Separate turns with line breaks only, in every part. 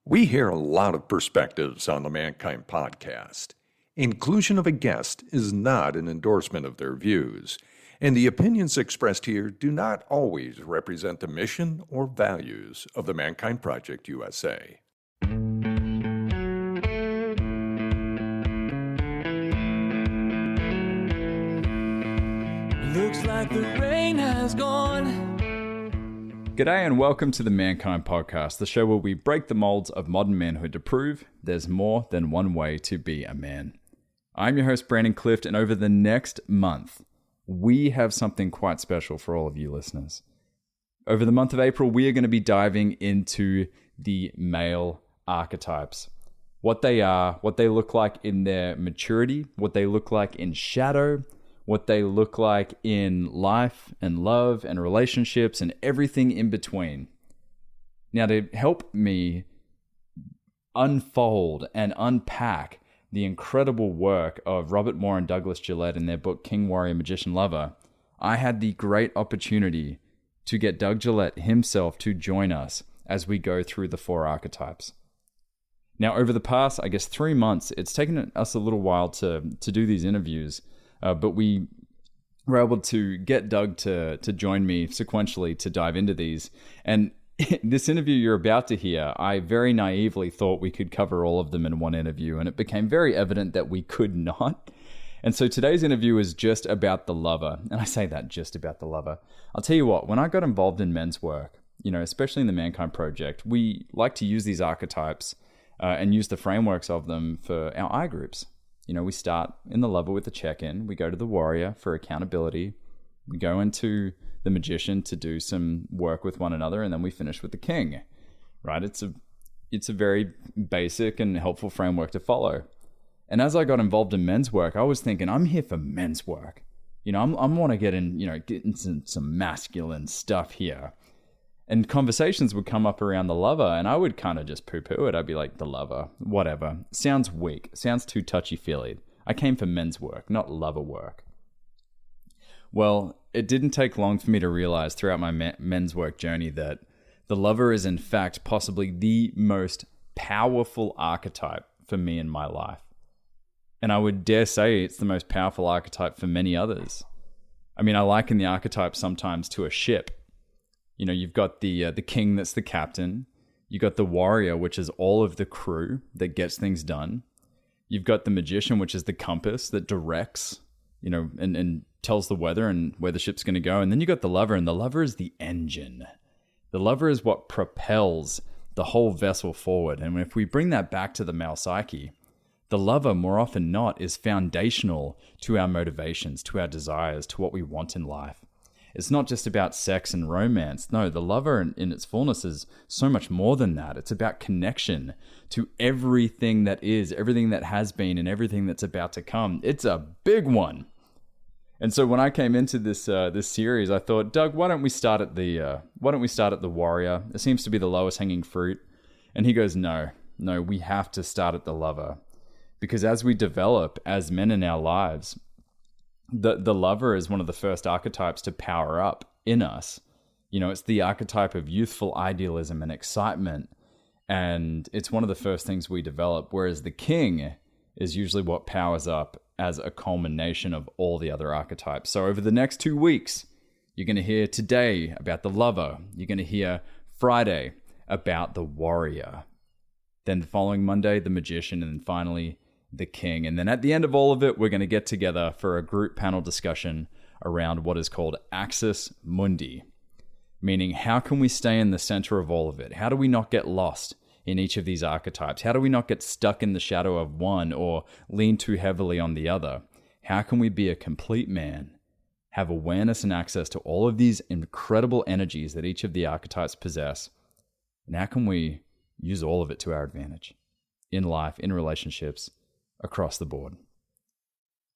We hear a lot of perspectives on the Mankind podcast. Inclusion of a guest is not an endorsement of their views, and the opinions expressed here do not always represent the mission or values of the Mankind Project USA.
Looks like the rain has gone.
G'day and welcome to the Mankind Podcast, the show where we break the molds of modern manhood to prove there's more than one way to be a man. I'm your host, Brandon Clift, and over the next month, we have something quite special for all of you listeners. Over the month of April, we are going to be diving into the male archetypes. What they are, what they look like in their maturity, what they look like in shadow, what they look like in life and love and relationships and everything in between. Now, to help me unfold and unpack the incredible work of Robert Moore and Douglas Gillette in their book, King, Warrior, Magician, Lover, I had the great opportunity to get Doug Gillette himself to join us as we go through the 4 archetypes. Now, over the past, 3 months, it's taken us a little while to do these interviews, but we were able to get Doug to join me sequentially to dive into these. And this interview you're about to hear, I very naively thought we could cover all of them in one interview, and it became very evident that we could not. And so today's interview is just about the lover. And I say that, just about the lover. I'll tell you what, when I got involved in men's work, especially in the Mankind Project, we like to use these archetypes and use the frameworks of them for our eye groups. We start in the lover with the check-in. We go to the warrior for accountability. We go into the magician to do some work with one another, and then we finish with the king, right? It's a very basic and helpful framework to follow. And as I got involved in men's work, I was thinking, I'm here for men's work. I want to get into some masculine stuff here. And conversations would come up around the lover, and I would kind of just poo-poo it. I'd be like, the lover, whatever. Sounds weak. Sounds too touchy-feely. I came for men's work, not lover work. Well, it didn't take long for me to realize throughout my men's work journey that the lover is in fact possibly the most powerful archetype for me in my life. And I would dare say it's the most powerful archetype for many others. I liken the archetype sometimes to a ship. You've got the king that's the captain. You've got the warrior, which is all of the crew that gets things done. You've got the magician, which is the compass that directs, and tells the weather and where the ship's going to go. And then you got the lover, and the lover is the engine. The lover is what propels the whole vessel forward. And if we bring that back to the male psyche, the lover, more often than not, is foundational to our motivations, to our desires, to what we want in life. It's not just about sex and romance. No, the lover in its fullness is so much more than that. It's about connection to everything that is, everything that has been, and everything that's about to come. It's a big one. And so when I came into this series, I thought, Doug, why don't we start at the warrior? It seems to be the lowest hanging fruit. And he goes, no, we have to start at the lover, because as we develop as men in our lives, the lover is one of the first archetypes to power up in us. It's the archetype of youthful idealism and excitement, and it's one of the first things we develop, whereas the king is usually what powers up as a culmination of all the other archetypes. So over the next 2 weeks, you're going to hear today about the lover. You're going to hear Friday about the warrior. Then the following Monday, the magician, and then finally the king. And then at the end of all of it, we're going to get together for a group panel discussion around what is called Axis Mundi, meaning how can we stay in the center of all of it? How do we not get lost in each of these archetypes? How do we not get stuck in the shadow of one or lean too heavily on the other? How can we be a complete man, have awareness and access to all of these incredible energies that each of the archetypes possess? And how can we use all of it to our advantage in life, in relationships, across the board?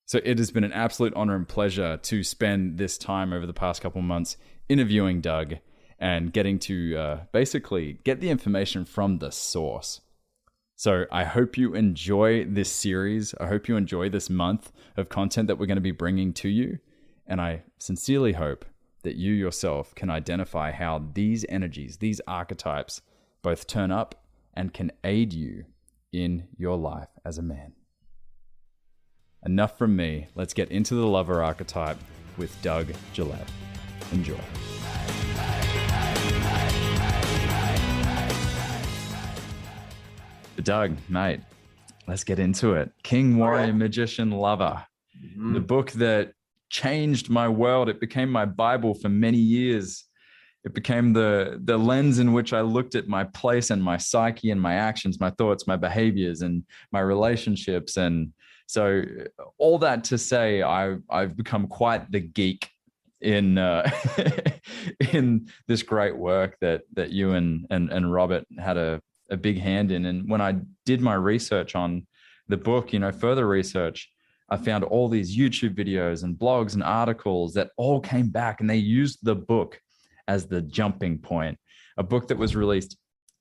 So it has been an absolute honor and pleasure to spend this time over the past couple of months interviewing Doug and getting to basically get the information from the source. So I hope you enjoy this series. I hope you enjoy this month of content that we're going to be bringing to you. And I sincerely hope that you yourself can identify how these energies, these archetypes, both turn up and can aid you in your life as a man. Enough from me. Let's get into the lover archetype with Doug Gillette. Enjoy. Doug, mate, let's get into it. King, warrior, magician, lover. The book that changed my world. It became my Bible for many years. It became the lens in which I looked at my place and my psyche and my actions, my thoughts, my behaviors, and my relationships. And so all that to say, I've become quite the geek in in this great work that you and Robert had a big hand in. And when I did my research on the book, further research, I found all these YouTube videos and blogs and articles that all came back, and they used the book as the jumping point. A book that was released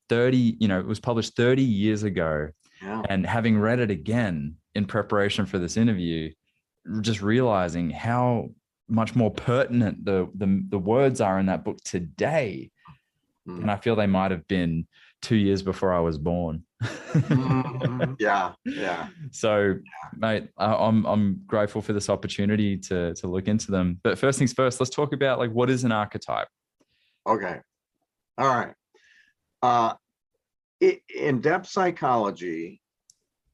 it was published 30 years ago.
Yeah.
And having read it again in preparation for this interview, just realizing how much more pertinent the words are in that book today. And I feel they might have been 2 years before I was born.
Yeah.
So, mate, I'm grateful for this opportunity to look into them. But first things first, let's talk about what is an archetype.
Okay. All right. In depth psychology,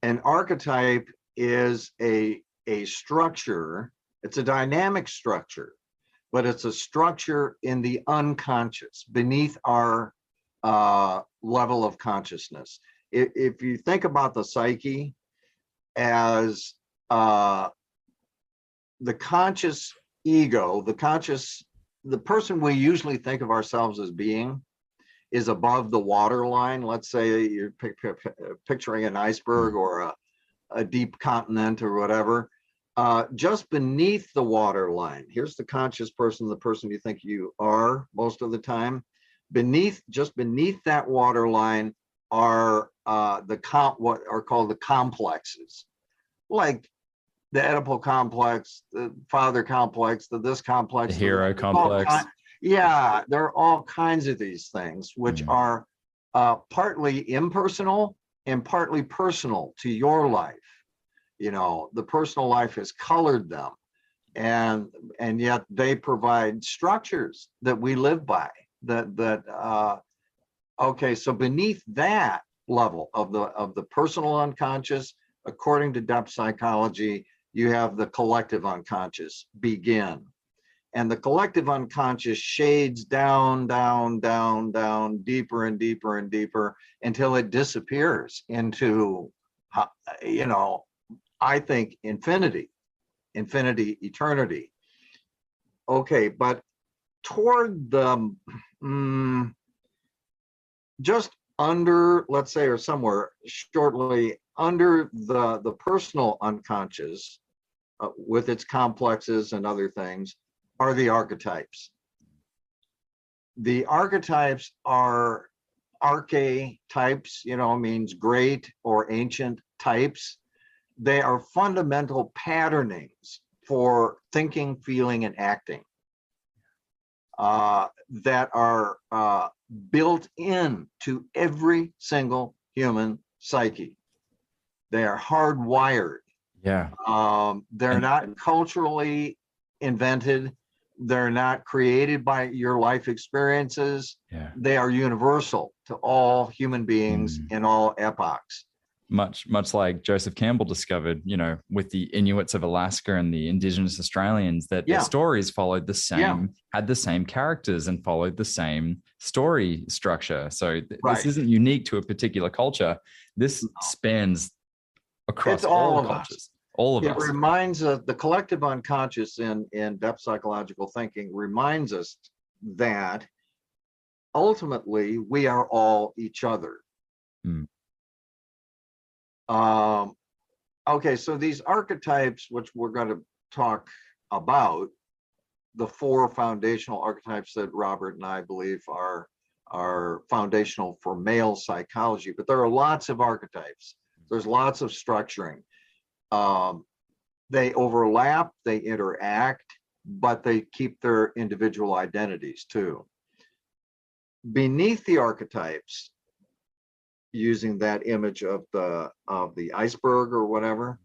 an archetype is a structure. It's a dynamic structure, but it's a structure in the unconscious, beneath our level of consciousness. If you think about the psyche as the conscious ego, the person we usually think of ourselves as being is above the water line. Let's say you're picturing an iceberg or a deep continent or whatever. Just beneath the water line, here's the conscious person, the person you think you are most of the time. Just beneath that water line are what are called the complexes, like the Oedipal complex, the father complex, this complex,
the hero complex.
Yeah, there are all kinds of these things which are partly impersonal and partly personal to your life. The personal life has colored them, and yet they provide structures that we live by. Okay, so beneath that level of the personal unconscious, according to depth psychology, you have the collective unconscious begin. And the collective unconscious shades down, deeper and deeper and deeper until it disappears into, I think, infinity, eternity. Okay, but toward the, just under, let's say, or somewhere shortly under the personal unconscious, with its complexes and other things, are the archetypes. The archetypes are archetypes, means great or ancient types. They are fundamental patternings for thinking, feeling, and acting that are built into every single human psyche. They are hardwired.
Yeah.
They're not culturally invented. They're not created by your life experiences.
Yeah.
They are universal to all human beings in all epochs.
Much like Joseph Campbell discovered, with the Inuits of Alaska and the indigenous Australians, that their stories followed the same, had the same characters and followed the same story structure. So this isn't unique to a particular culture. This spans across all cultures. All of us.
It reminds us, the collective unconscious in depth psychological thinking reminds us that ultimately we are all each other. Okay, so these archetypes, which we're going to talk about, the four foundational archetypes that Robert and I believe are foundational for male psychology, but there are lots of archetypes. There's lots of structuring. They overlap, they interact, but they keep their individual identities too. Beneath the archetypes using that image of the iceberg or whatever.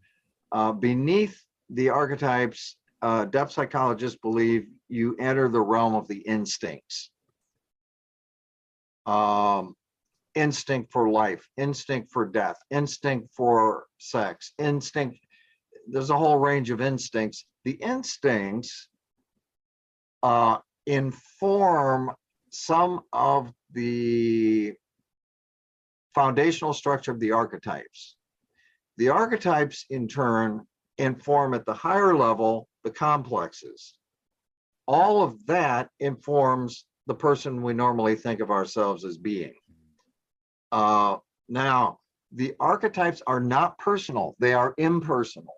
Beneath the archetypes, depth psychologists believe you enter the realm of the instincts. Instinct for life, instinct for death, instinct for sex, instinct. There's a whole range of instincts. The instincts inform some of the foundational structure of the archetypes. The archetypes, in turn, inform at the higher level the complexes. All of that informs the person we normally think of ourselves as being. Now, the archetypes are not personal, they are impersonal,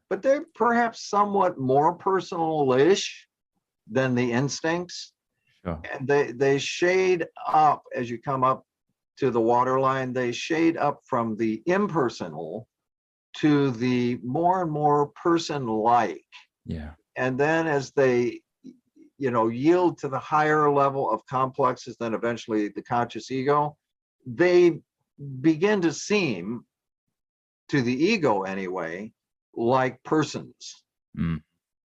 but they're perhaps somewhat more personal-ish than the instincts.
Sure.
And they shade up as you come up to the waterline, they shade up from the impersonal to the more and more person-like.
Yeah.
And then as they, yield to the higher level of complexes, then eventually the conscious ego, they begin to seem, to the ego anyway, like persons.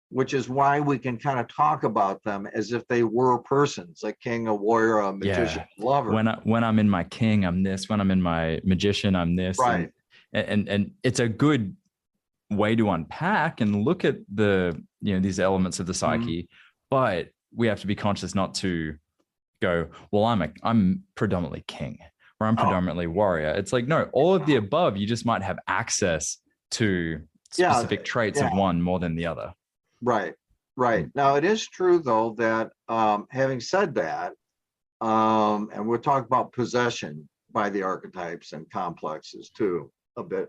Which is why we can kind of talk about them as if they were persons, a king, a warrior, a magician, lover.
When I'm in my king, I'm this. When I'm in my magician, I'm this.
Right.
And it's a good way to unpack and look at these elements of the psyche, but we have to be conscious not to go, well, I'm predominantly king, or I'm predominantly warrior. It's like, no, all of the above. You just might have access to specific traits of one more than the other.
Right. Now, it is true, though, that having said that, and we'll talk about possession by the archetypes and complexes too, a bit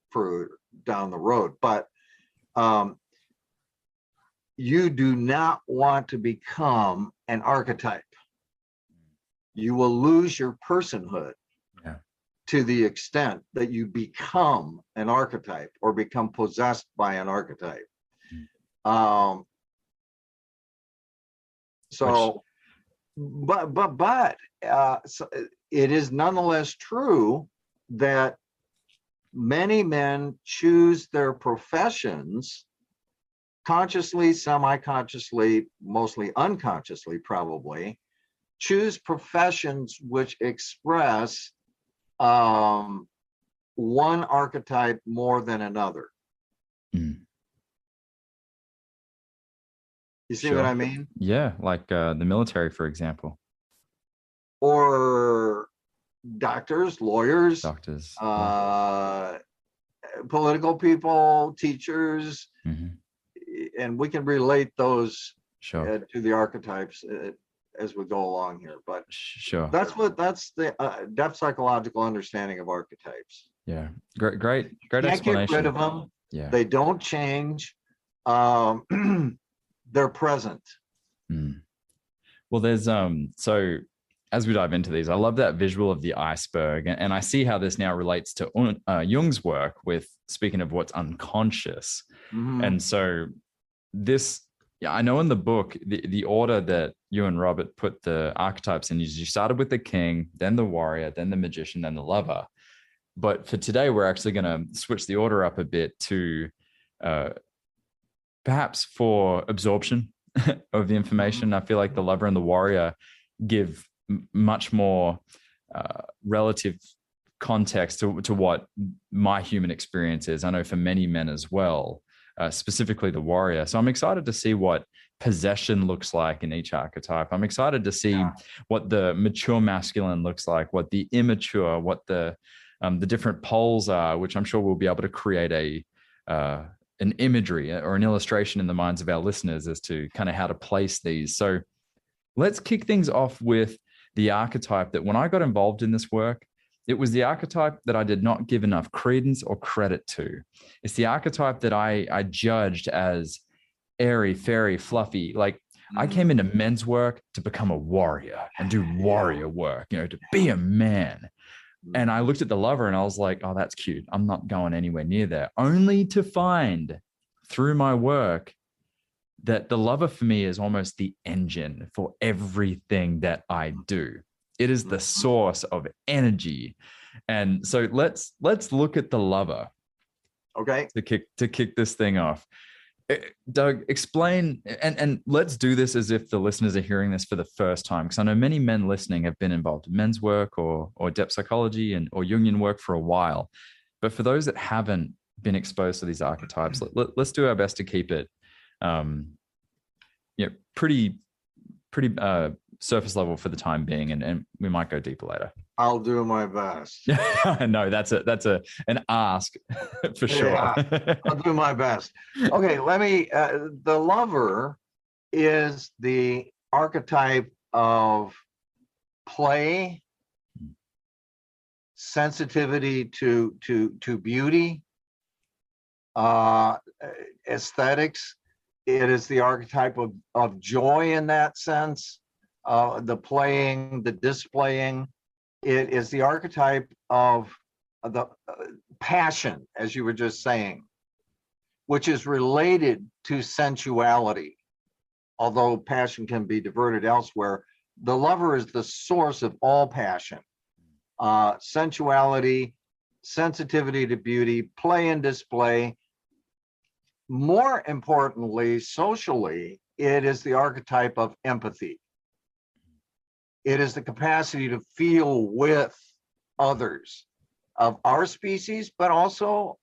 further down the road, but you do not want to become an archetype. You will lose your personhood to the extent that you become an archetype or become possessed by an archetype. So it is nonetheless true that many men choose their professions consciously, semi-consciously, mostly unconsciously, probably, choose professions which express one archetype more than another. You see what I mean?
Yeah, like the military, for example.
Or doctors, lawyers, political people, teachers, and we can relate those to the archetypes as we go along here. But that's the depth psychological understanding of archetypes.
Yeah, great
Can't
explanation.
get rid of them.
Yeah,
they don't change. They're present.
Well, there's so as we dive into these, I love that visual of the iceberg, and I see how this now relates to Jung's work with speaking of what's unconscious. And so this, I know in the book, the order that you and Robert put the archetypes in, you started with the king, then the warrior, then the magician, then the lover. But for today, we're actually going to switch the order up a bit to perhaps for absorption of the information. I feel like the lover and the warrior give much more relative context to what my human experience is. I know for many men as well, specifically the warrior. So I'm excited to see what possession looks like in each archetype. I'm excited to see what the mature masculine looks like, what the immature, what the different poles are, which I'm sure we'll be able to create an imagery or an illustration in the minds of our listeners as to kind of how to place these. So let's kick things off with the archetype that when I got involved in this work, it was the archetype that I did not give enough credence or credit to. It's the archetype that I judged as airy, fairy, fluffy. Like I came into men's work to become a warrior and do warrior work, to be a man. And I looked at the lover and I was like, oh, that's cute. I'm not going anywhere near there. Only to find through my work that the lover for me is almost the engine for everything that I do. It is the source of energy. And so let's look at the lover.
Okay.
To kick this thing off. Doug, explain, and let's do this as if the listeners are hearing this for the first time, because I know many men listening have been involved in men's work or depth psychology or Jungian work for a while. But for those that haven't been exposed to these archetypes, let's do our best to keep it pretty surface level for the time being, and we might go deeper later.
I'll do my best.
No, that's an ask for sure.
Yeah, I'll do my best. Okay, let me. The lover is the archetype of play, sensitivity to beauty, aesthetics. It is the archetype of joy in that sense, the playing, the displaying. It is the archetype of the passion, as you were just saying, which is related to sensuality. Although passion can be diverted elsewhere, the lover is the source of all passion. Sensuality, sensitivity to beauty, play and display. More importantly, socially, it is the archetype of empathy. It is the capacity to feel with others of our species, but also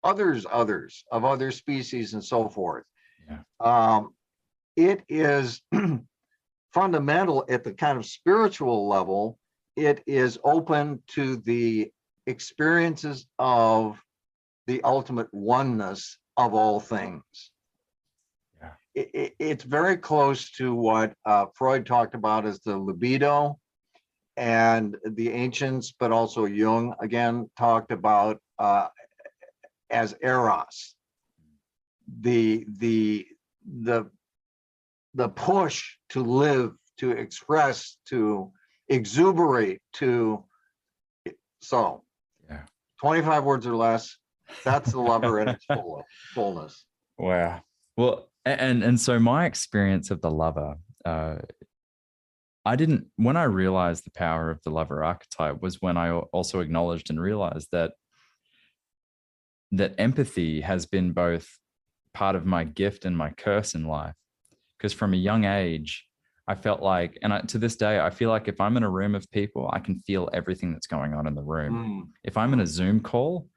others of other species and so forth. Yeah. It is fundamental at the kind of spiritual level. It is open to the experiences of the ultimate oneness of all things. It's very close to what Freud talked about as the libido, and the ancients, but also Jung again talked about as eros, the push to live, to express, to exuberate, to. So, 25 words or less. That's the lover in its fullness.
Wow. Well, and so my experience of the lover, when I realized the power of the lover archetype was when I also acknowledged and realized that empathy has been both part of my gift and my curse in life. Because from a young age, I felt like, and to this day, I feel like if I'm in a room of people, I can feel everything that's going on in the room. If I'm in a Zoom call,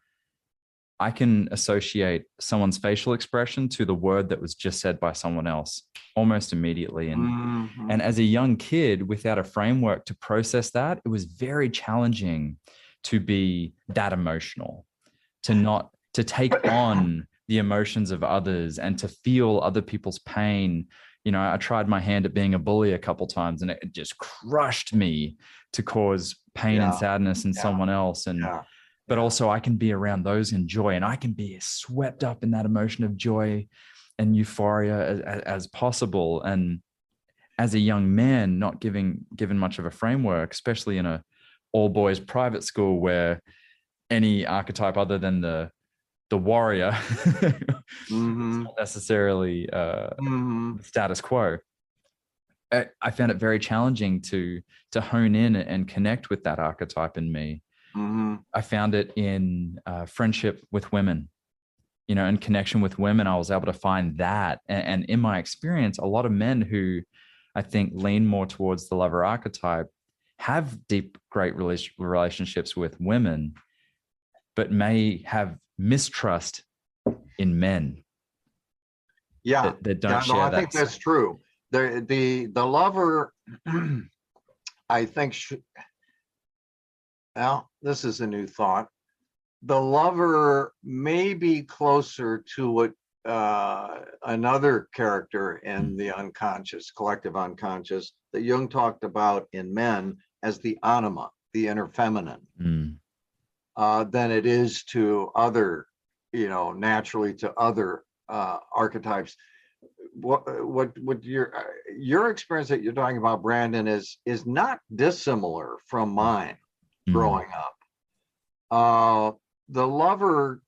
I can associate someone's facial expression to the word that was just said by someone else almost immediately. And as a young kid, without a framework to process that, it was very challenging to be that emotional, to take on the emotions of others and to feel other people's pain. You know, I tried my hand at being a bully a couple of times, and it just crushed me to cause pain and sadness in someone else. But also I can be around those in joy, and I can be as swept up in that emotion of joy and euphoria as possible. And as a young man, not given much of a framework, especially in a all boys private school where any archetype other than the warrior is not necessarily the status quo. I found it very challenging to hone in and connect with that archetype in me. I found it in friendship with women, you know, and connection with women. I was able to find that. And in my experience, a lot of men who I think lean more towards the lover archetype have deep, great relationships with women, but may have mistrust in men.
Yeah.
That don't share that.
I think that's true. The lover, I think, well, this is a new thought. The lover may be closer to what another character in the unconscious, collective unconscious, that Jung talked about in men as the anima, the inner feminine, than it is to other, naturally to other archetypes. What your experience that you're talking about, Brandon, is not dissimilar from mine growing up. The lover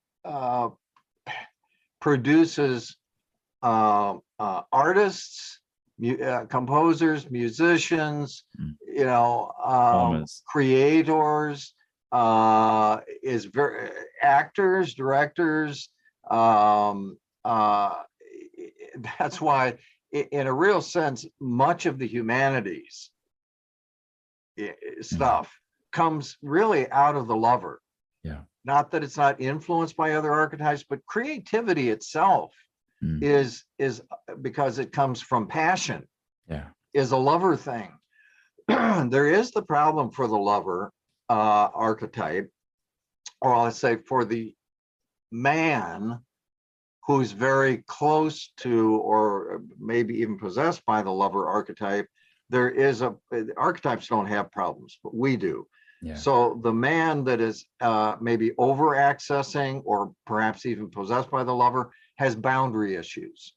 produces artists, composers, musicians,
Performers.
creators, is very actors, directors. That's why, in a real sense, much of the humanities stuff comes really out of the lover.
Yeah.
Not that it's not influenced by other archetypes, but creativity itself is because it comes from passion.
Yeah.
Is a lover thing. There is the problem for the lover archetype, or let's say for the man who's very close to, or maybe even possessed by the lover archetype. There is archetypes don't have problems, but we do.
Yeah.
So the man that is maybe over accessing or perhaps even possessed by the lover has boundary issues.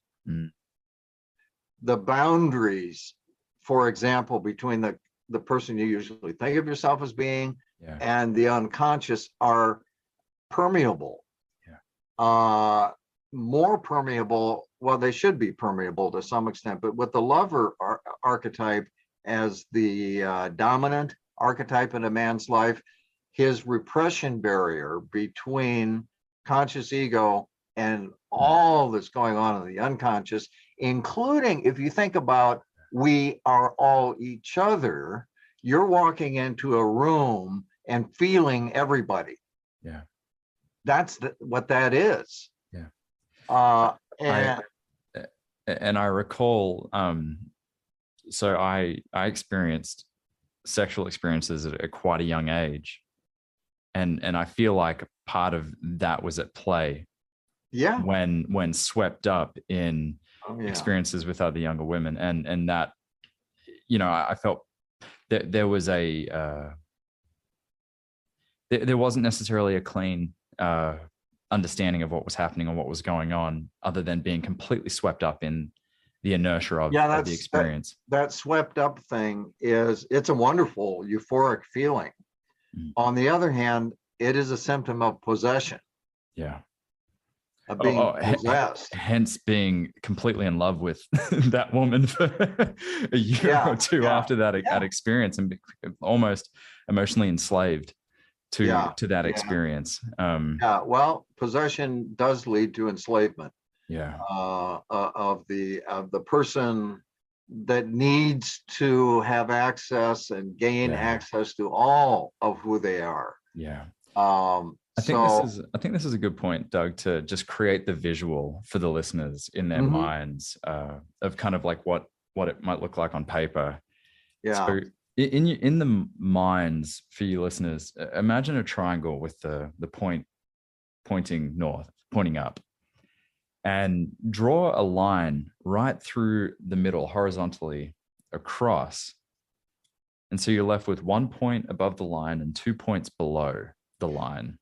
The boundaries, for example, between the person you usually think of yourself as being and the unconscious are permeable. More permeable, well, they should be permeable to some extent, but with the lover archetype as the dominant archetype in a man's life, his repression barrier between conscious ego and all that's going on in the unconscious, including, if you think about, we are all each other, you're walking into a room and feeling everybody.
Yeah.
That's what that is.
Yeah.
And
I recall, so I experienced sexual experiences at quite a young age, and I feel like part of that was at play.
Yeah.
When swept up in experiences with other younger women, and that, I felt that there was there wasn't necessarily a clean understanding of what was happening or what was going on, other than being completely swept up in the inertia of the experience.
That swept up thing it's a wonderful euphoric feeling. On the other hand, it is a symptom of possession.
Yeah.
Of being possessed.
Hence being completely in love with that woman for a year or two after that experience, and almost emotionally enslaved to that experience.
Well, possession does lead to enslavement. Of the person that needs to have access and gain access to all of who they are. I
think this is a good point, Doug, to just create the visual for the listeners in their minds of kind of like what it might look like on paper. So in the minds for you listeners, imagine a triangle with the point pointing north, pointing up, and draw a line right through the middle horizontally across. And so you're left with 1 point above the line and 2 points below the line.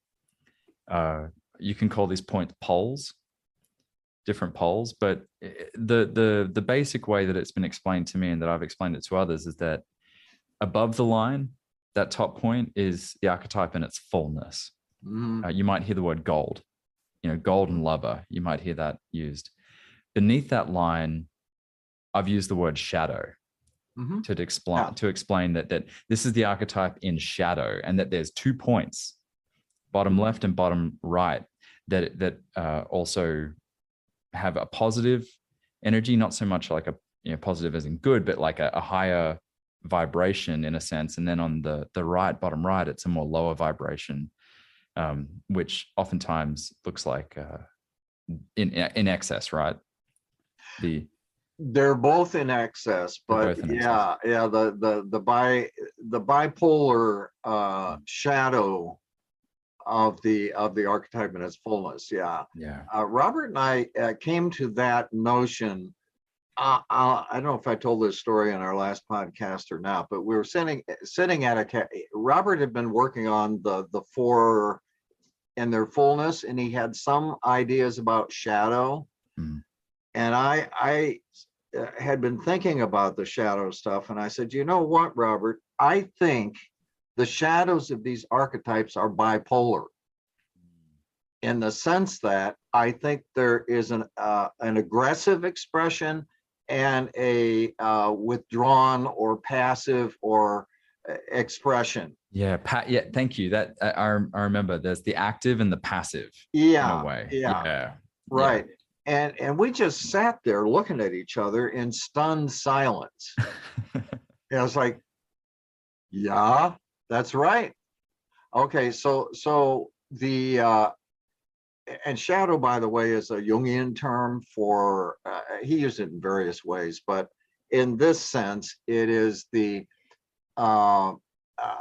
You can call these points poles, different poles, but the basic way that it's been explained to me and that I've explained it to others is that above the line, that top point is the archetype in its fullness. You might hear the word gold, golden lover. You might hear that used. Beneath that line, I've used the word shadow to explain that this is the archetype in shadow, and that there's 2 points, bottom left and bottom right, that also have a positive energy, not so much like a positive as in good, but like a higher vibration in a sense. And then on the right, bottom right, it's a more lower vibration, which oftentimes looks like in excess, right?
They're both in excess, but the bipolar shadow of the archetype in its fullness. Robert and I came to that notion. I don't know if I told this story in our last podcast or not, but we were sitting at Robert had been working on the four in their fullness, and he had some ideas about shadow. And I had been thinking about the shadow stuff, and I said, you know what, Robert, I think the shadows of these archetypes are bipolar, in the sense that I think there is an aggressive expression and a withdrawn or passive or expression.
Yeah, yeah, thank you. That I remember. There's the active and the passive in a way. Yeah.
Right. And we just sat there looking at each other in stunned silence. And I was like, yeah, that's right. Okay, so the and shadow, by the way, is a Jungian term for he used it in various ways, but in this sense, it is the uh, uh,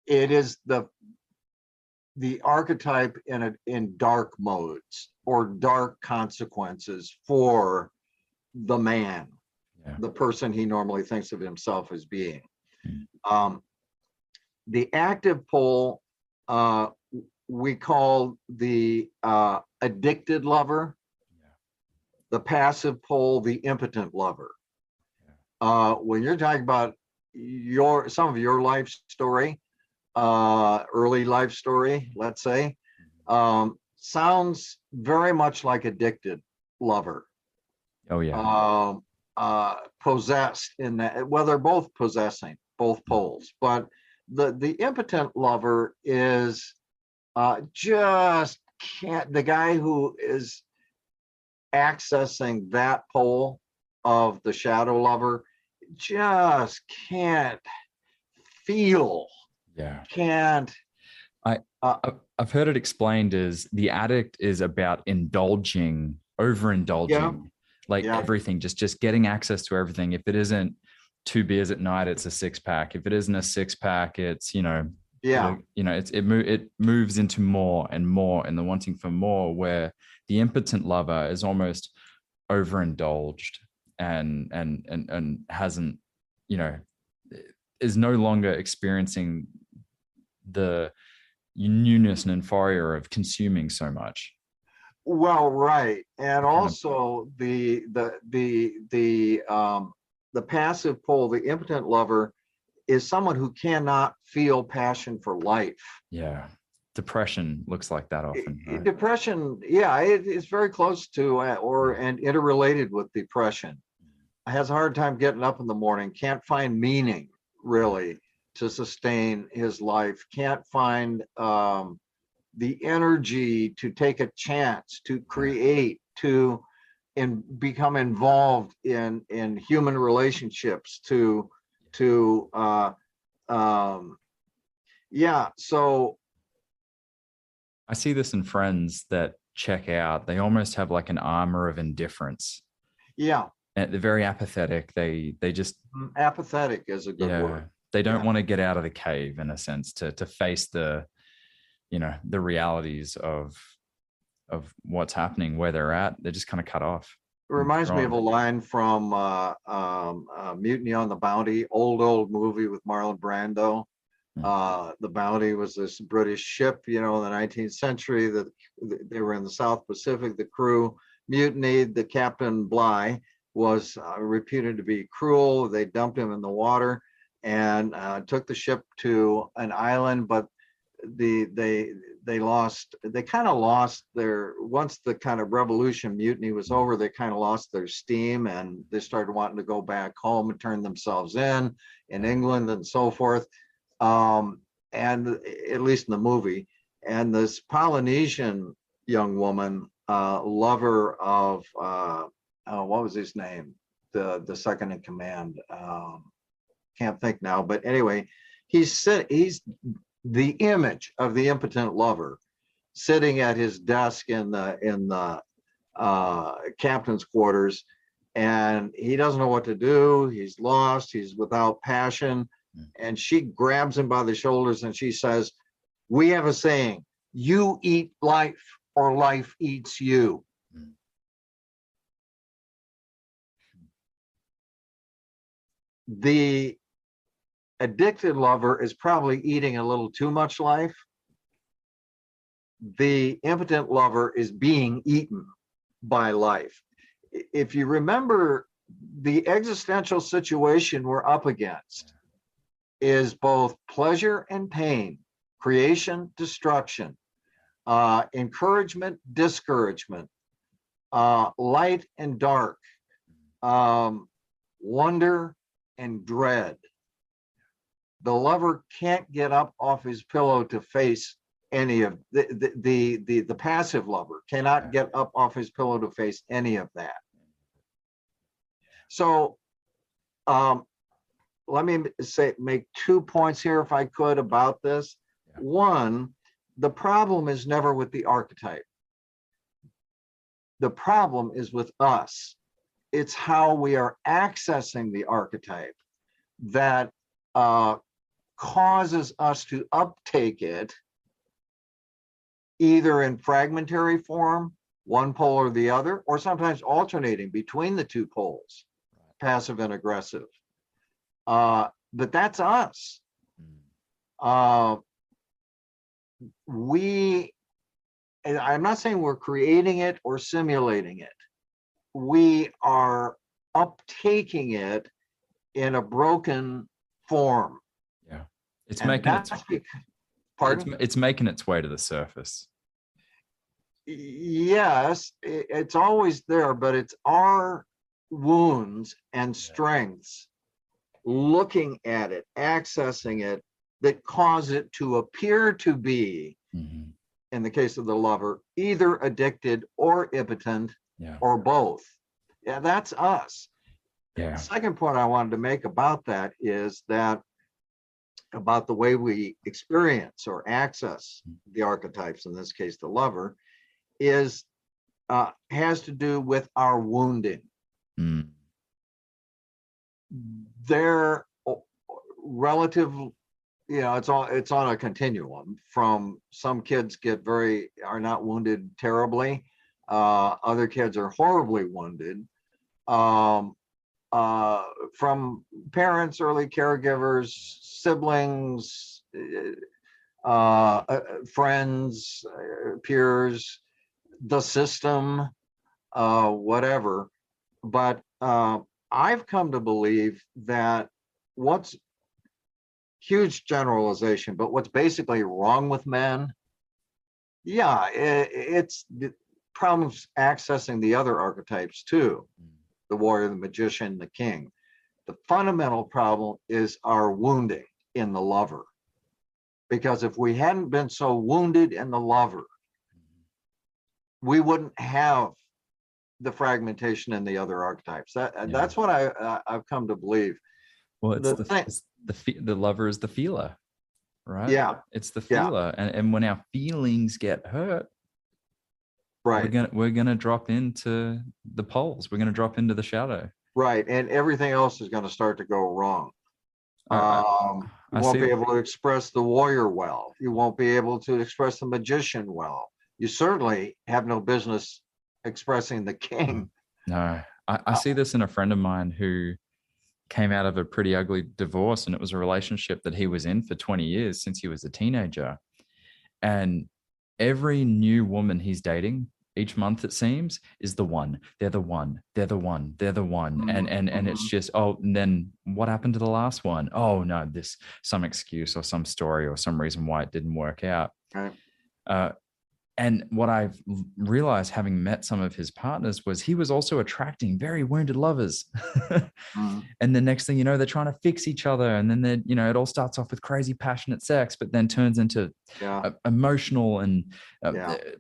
it is the archetype in dark modes or dark consequences for the man, the person he normally thinks of himself as being. The active pole we call the addicted lover, the passive pole the impotent lover. When you're talking about some of your life story, early life story, let's say, sounds very much like addicted lover.
Oh yeah.
Possessed in that, well, they're both possessing, both poles, but the impotent lover is just can't, the guy who is accessing that pole of the shadow lover just can't feel, can't.
I've heard it explained as the addict is about overindulging, everything, just getting access to everything. If it isn't 2 beers at night, it's a 6-pack. If it isn't a 6-pack, it's it moves into more and more, and the wanting for more, where the impotent lover is almost overindulged and hasn't, is no longer experiencing the newness and euphoria of consuming so much.
Well, right, and also the passive pole, the impotent lover, is someone who cannot feel passion for life.
Yeah, depression looks like that often. Right?
Depression, it's very close to and interrelated with depression. Has a hard time getting up in the morning, can't find meaning really to sustain his life, can't find the energy to take a chance, to create, to become involved in human relationships, so
I see this in friends that check out. They almost have like an armor of indifference.
Yeah.
And they're very apathetic. They just
apathetic is a good word.
They don't want to get out of the cave, in a sense, to face the realities of what's happening where they're at. They're just kind of cut off.
It reminds me of a line from Mutiny on the Bounty, old movie with Marlon Brando. The Bounty was this British ship, in the 19th century, that they were in the South Pacific. The crew mutinied. The Captain Bligh was reputed to be cruel. They dumped him in the water and took the ship to an island, but they kind of lost their, once the kind of revolution mutiny was over, they kind of lost their steam, and they started wanting to go back home and turn themselves in England and so forth. And at least in the movie, and this Polynesian young woman, lover of what was his name, the second in command, can't think now, but anyway, he's the image of the impotent lover sitting at his desk in the captain's quarters, and he doesn't know what to do. He's lost, he's without passion. And she grabs him by the shoulders and she says, "We have a saying, you eat life or life eats you." The addicted lover is probably eating a little too much life. The impotent lover is being eaten by life. If you remember, the existential situation we're up against is both pleasure and pain, creation, destruction, encouragement, discouragement, light and dark, wonder, and dread. The lover can't get up off his pillow to face any of the passive lover cannot get up off his pillow to face any of that. So let me make 2 points here, if I could, about this. One, the problem is never with the archetype. The problem is with us. It's how we are accessing the archetype that causes us to uptake it either in fragmentary form, one pole or the other, or sometimes alternating between the two poles, passive and aggressive. But that's us. And I'm not saying we're creating it or simulating it. We are uptaking it in a broken form.
Yeah, it's
And
making
that's
its
pardon?
it's making its way to the surface.
Yes, it's always there, but it's our wounds and strengths looking at it, accessing it, that cause it to appear to be, in the case of the lover, either addicted or impotent, or both. Yeah, that's us.
Yeah.
The second point I wanted to make about that is that about the way we experience or access the archetypes, in this case, the lover, is has to do with our wounding. They're relative, it's on a continuum. From some kids are not wounded terribly, other kids are horribly wounded. From parents, early caregivers, siblings, friends, peers, the system, whatever. But I've come to believe that what's huge generalization, but what's basically wrong with men, it's the problems accessing the other archetypes too. The warrior, the magician, the king. The fundamental problem is our wounding in the lover. Because if we hadn't been so wounded in the lover, we wouldn't have the fragmentation in the other archetypes. That's what I've come to believe.
Well, the lover is the feeler, right?
Yeah,
it's the feeler, and when our feelings get hurt,
right,
we're gonna drop into the poles. We're gonna drop into the shadow.
Right, and everything else is going to start to go wrong. You won't be able to express the warrior well. You won't be able to express the magician well. You certainly have no business expressing the king.
No, I see this in a friend of mine who came out of a pretty ugly divorce, and it was a relationship that he was in for 20 years since he was a teenager. And every new woman he's dating, each month it seems, is the one. They're the one. They're the one. They're the one. And it's just, and then what happened to the last one? Oh no, some excuse or some story or some reason why it didn't work out.
Right.
And what I've realized, having met some of his partners, was he was also attracting very wounded lovers. And the next thing you know, they're trying to fix each other. And then it all starts off with crazy passionate sex, but then turns into emotional and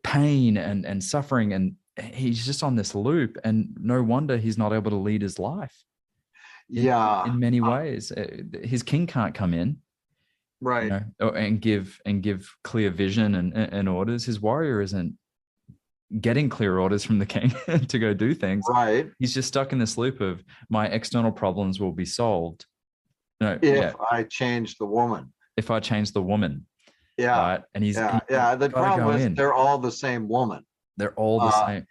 pain and suffering. And he's just on this loop. And no wonder he's not able to lead his life. In many ways, his king can't come in.
Right.
And give clear vision and orders. His warrior isn't getting clear orders from the king to go do things.
Right.
He's just stuck in this loop of, my external problems will be solved
if I change the woman.
If I change the woman.
Yeah.
Right? And
the problem is they're all the same woman.
They're all the same.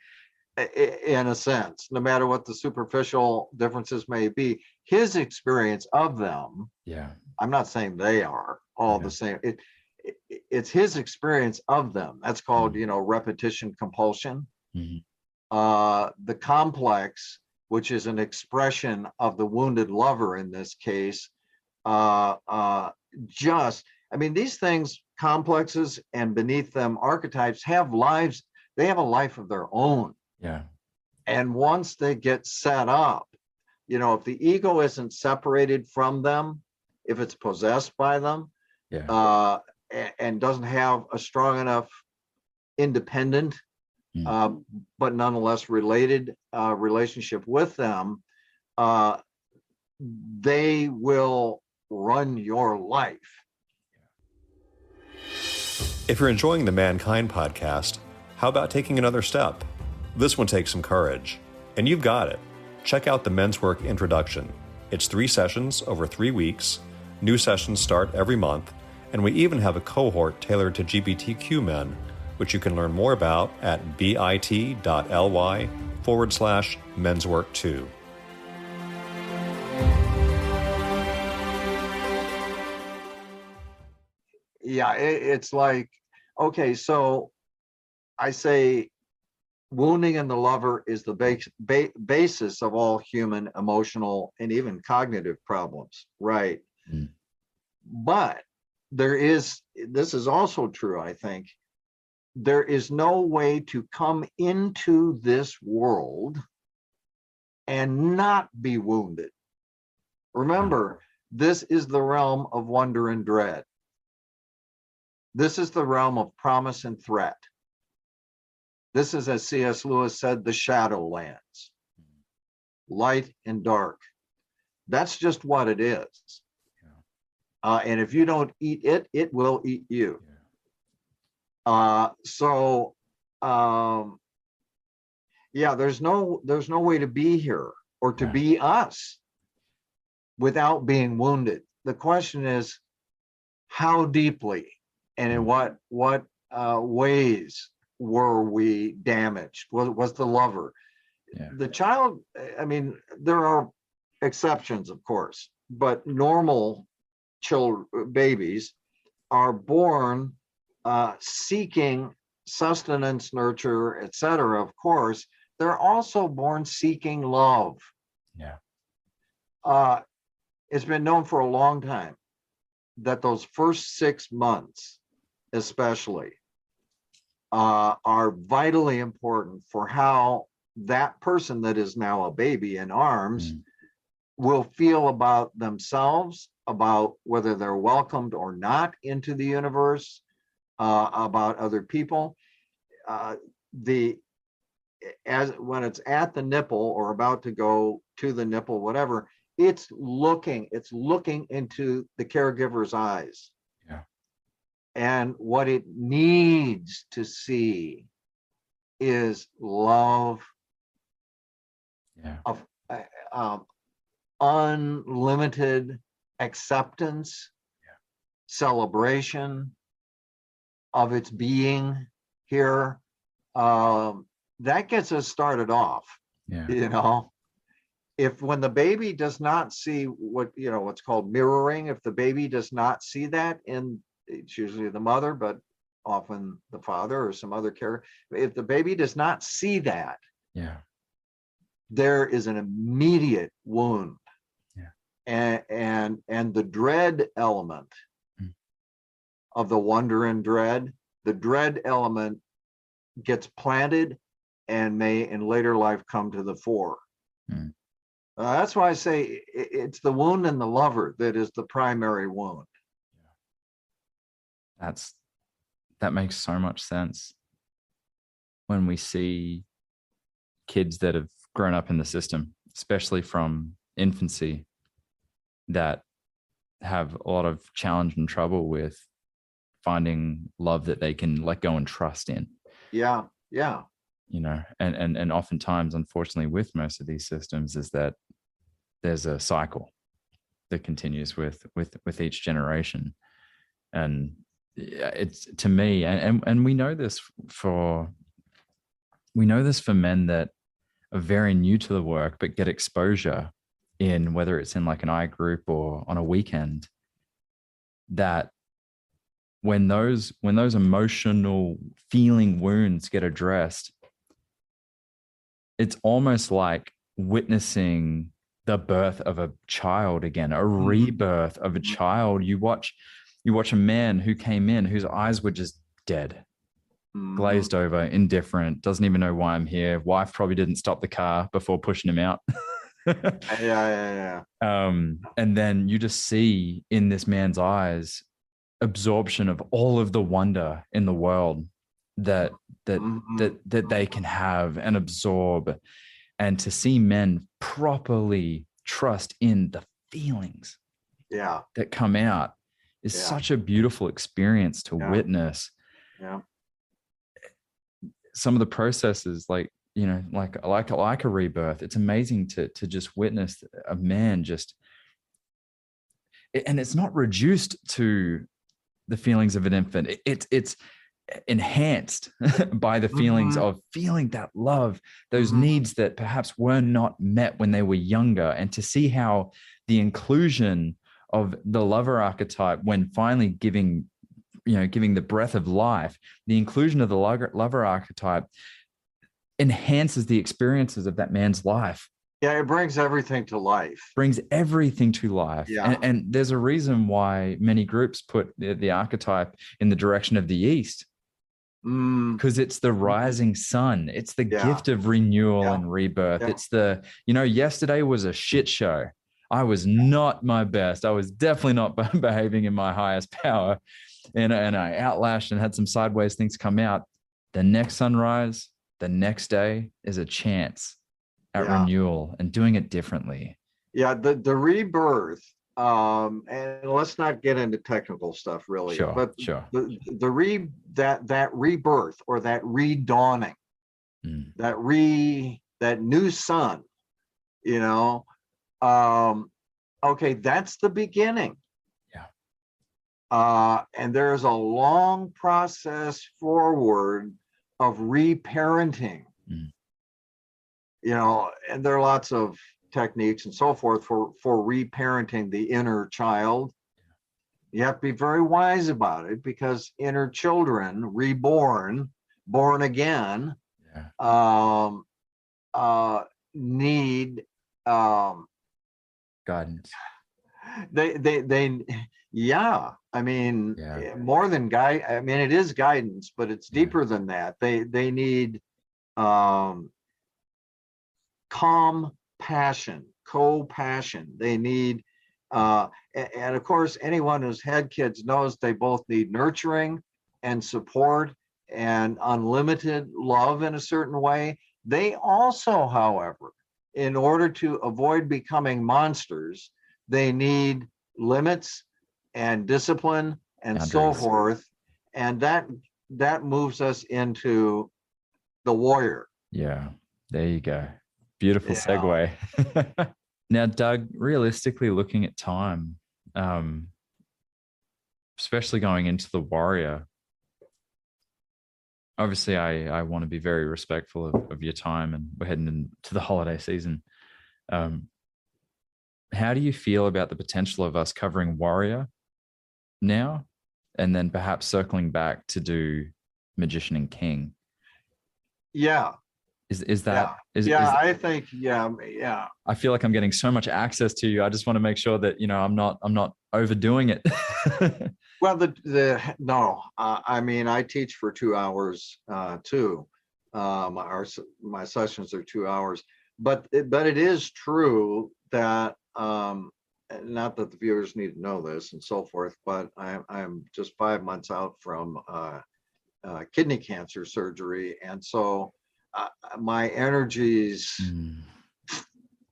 In a sense, no matter what the superficial differences may be, his experience of them.
Yeah.
I'm not saying they are all the same. It's his experience of them. That's called, repetition compulsion. The complex, which is an expression of the wounded lover in this case, these things, complexes, and beneath them archetypes, have lives. They have a life of their own.
Yeah.
And once they get set up if the ego isn't separated from them, if it's possessed by them,
Yeah.
and doesn't have a strong enough independent, but nonetheless related relationship with them, they will run your life.
If you're enjoying the Mankind podcast, how about taking another step? This one takes some courage, and you've got it. Check out the Men's Work Introduction. It's 3 sessions over 3 weeks. New sessions start every month, and we even have a cohort tailored to GBTQ men, which you can learn more about at bit.ly/menswork2.
Yeah, it's like, okay, so I say wounding in the lover is the basis of all human emotional and even cognitive problems, right? But this is also true, I think, there is no way to come into this world and not be wounded. Remember, this is the realm of wonder and dread. This is the realm of promise and threat. This is, as C.S. Lewis said, the shadowlands, light and dark. That's just what it is. And if you don't eat it, it will eat you. There's no way to be here or to be us without being wounded. The question is, how deeply and in what ways were we damaged? Was the lover? The child, I mean, there are exceptions, of course, but normal babies are born seeking sustenance, nurture, etc. Of course, they're also born seeking love. It's been known for a long time that those first 6 months, especially, are vitally important for how that person that is now a baby in arms will feel about themselves, about whether they're welcomed or not into the universe, about other people. When it's at the nipple or about to go to the nipple, whatever, it's looking into the caregiver's eyes. And what it needs to see is love, of unlimited acceptance, celebration of its being here. That gets us started off. If when the baby does not see what's called mirroring, if the baby does not see that, and it's usually the mother, but often the father or some other caregiver, if the baby does not see that, there is an immediate wound. And the dread element of the wonder and dread, the dread element gets planted and may in later life come to the fore. That's why I say it's the wound in the lover that is the primary wound.
That makes so much sense. When we see kids that have grown up in the system, especially from infancy, that have a lot of challenge and trouble with finding love that they can let go and trust in. And oftentimes, unfortunately, with most of these systems, is that there's a cycle that continues with each generation. And it's, to me, and we know this for men that are very new to the work but get exposure in, whether it's in like an eye group or on a weekend, that when those emotional feeling wounds get addressed, it's almost like witnessing the birth of a child again, a rebirth of a child. You watch a man who came in whose eyes were just dead, glazed over, indifferent, doesn't even know why I'm here. Wife probably didn't stop the car before pushing him out.
Yeah.
And then you just see in this man's eyes absorption of all of the wonder in the world that they can have and absorb, and to see men properly trust in the feelings that come out is such a beautiful experience to witness.
Yeah.
Some of the processes, like, you know, like a rebirth. It's amazing to just witness a man just, and it's not reduced to the feelings of an infant. It's enhanced by the feelings of feeling that love, those needs that perhaps were not met when they were younger, and to see how the inclusion of the lover archetype, when finally giving the breath of life, the inclusion of the lover archetype enhances the experiences of that man's life.
Yeah, it brings everything to life.
Yeah. And there's a reason why many groups put the archetype in the direction of the East, because it's the rising sun. It's the gift of renewal and rebirth. It's the, yesterday was a shit show. I was not my best. I was definitely not behaving in my highest power. And I outlashed and had some sideways things come out. The next sunrise, the next day is a chance at renewal and doing it differently.
Yeah, the rebirth, and let's not get into technical stuff really.
Sure,
but
sure.
That rebirth, or that redawning, that new sun, okay, that's the beginning. And there's a long process forward of reparenting, and there are lots of techniques and so forth for reparenting the inner child. You have to be very wise about it, because inner children, reborn, born again, need
guidance.
More than guide. I mean, it is guidance, but it's deeper than that. They need calm passion, co-passion. They need, and of course, anyone who's had kids knows they both need nurturing and support and unlimited love in a certain way. They also, however, in order to avoid becoming monsters, they need limits and discipline and so forth. And that moves us into the warrior.
Yeah, there you go. Beautiful segue. Now, Doug, realistically looking at time, especially going into the warrior, obviously I want to be very respectful of your time, and we're heading into the holiday season. How do you feel about the potential of us covering warrior now, and then perhaps circling back to do magician and king?
Yeah.
Is that?
I think.
I feel like I'm getting so much access to you. I just want to make sure that I'm not overdoing it.
Well, no. I mean, I teach for 2 hours too. My sessions are 2 hours, but it is true that not that the viewers need to know this and so forth, but I'm just 5 months out from kidney cancer surgery, and so my energies,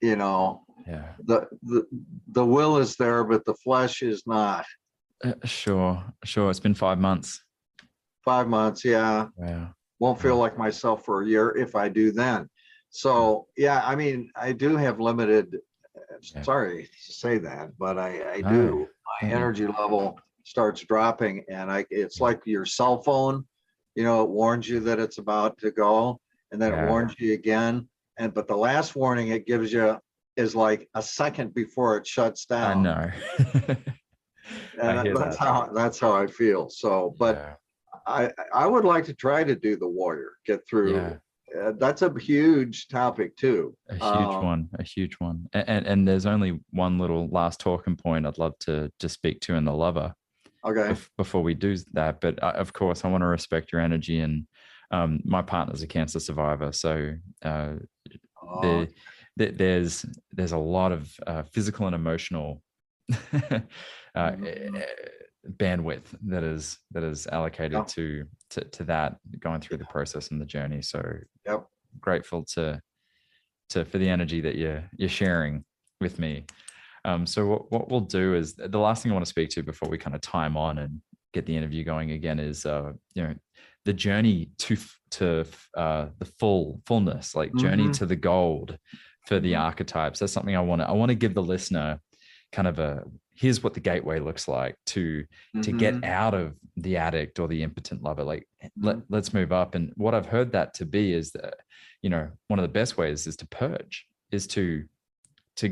the will is there, but the flesh is not.
Sure. It's been 5 months.
5 months, yeah.
Wow.
Won't feel like myself for a year if I do then. So I mean, I do have limited. Sorry to say that, but I do. My energy level starts dropping, and it's like your cell phone. It warns you that it's about to go, and then it warns you again. But the last warning it gives you is like a second before it shuts down.
I know.
And that's how I feel. So, but I would like to try to do the warrior, get through. Yeah. That's a huge topic too.
A huge one. And there's only one little last talking point I'd love to speak to in the lover.
Okay.
Before we do that, but of course I want to respect your energy, and my partner's a cancer survivor, so there's a lot of physical and emotional bandwidth that is allocated to that, going through the process and the journey. So grateful for the energy that you're sharing with me. So what we'll do is, the last thing I want to speak to before we kind of time on and get the interview going again is the journey to the fullness, like journey to the gold for the archetypes. That's something I want to give the listener kind of here's what the gateway looks like to get out of the addict or the impotent lover. Like let's move up. And what I've heard that to be is that, one of the best ways is to purge, is to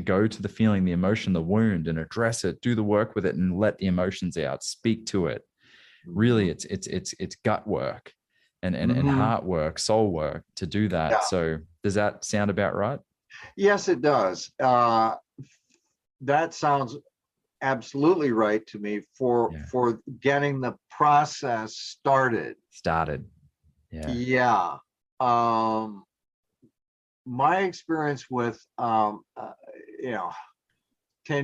go to the feeling, the emotion, the wound, and address it, do the work with it, and let the emotions out, speak to it. Really, it's gut work and heart work, soul work to do that. Yeah. So does that sound about right?
Yes, it does. That sounds absolutely right to me for getting the process started. Yeah. My experience with 10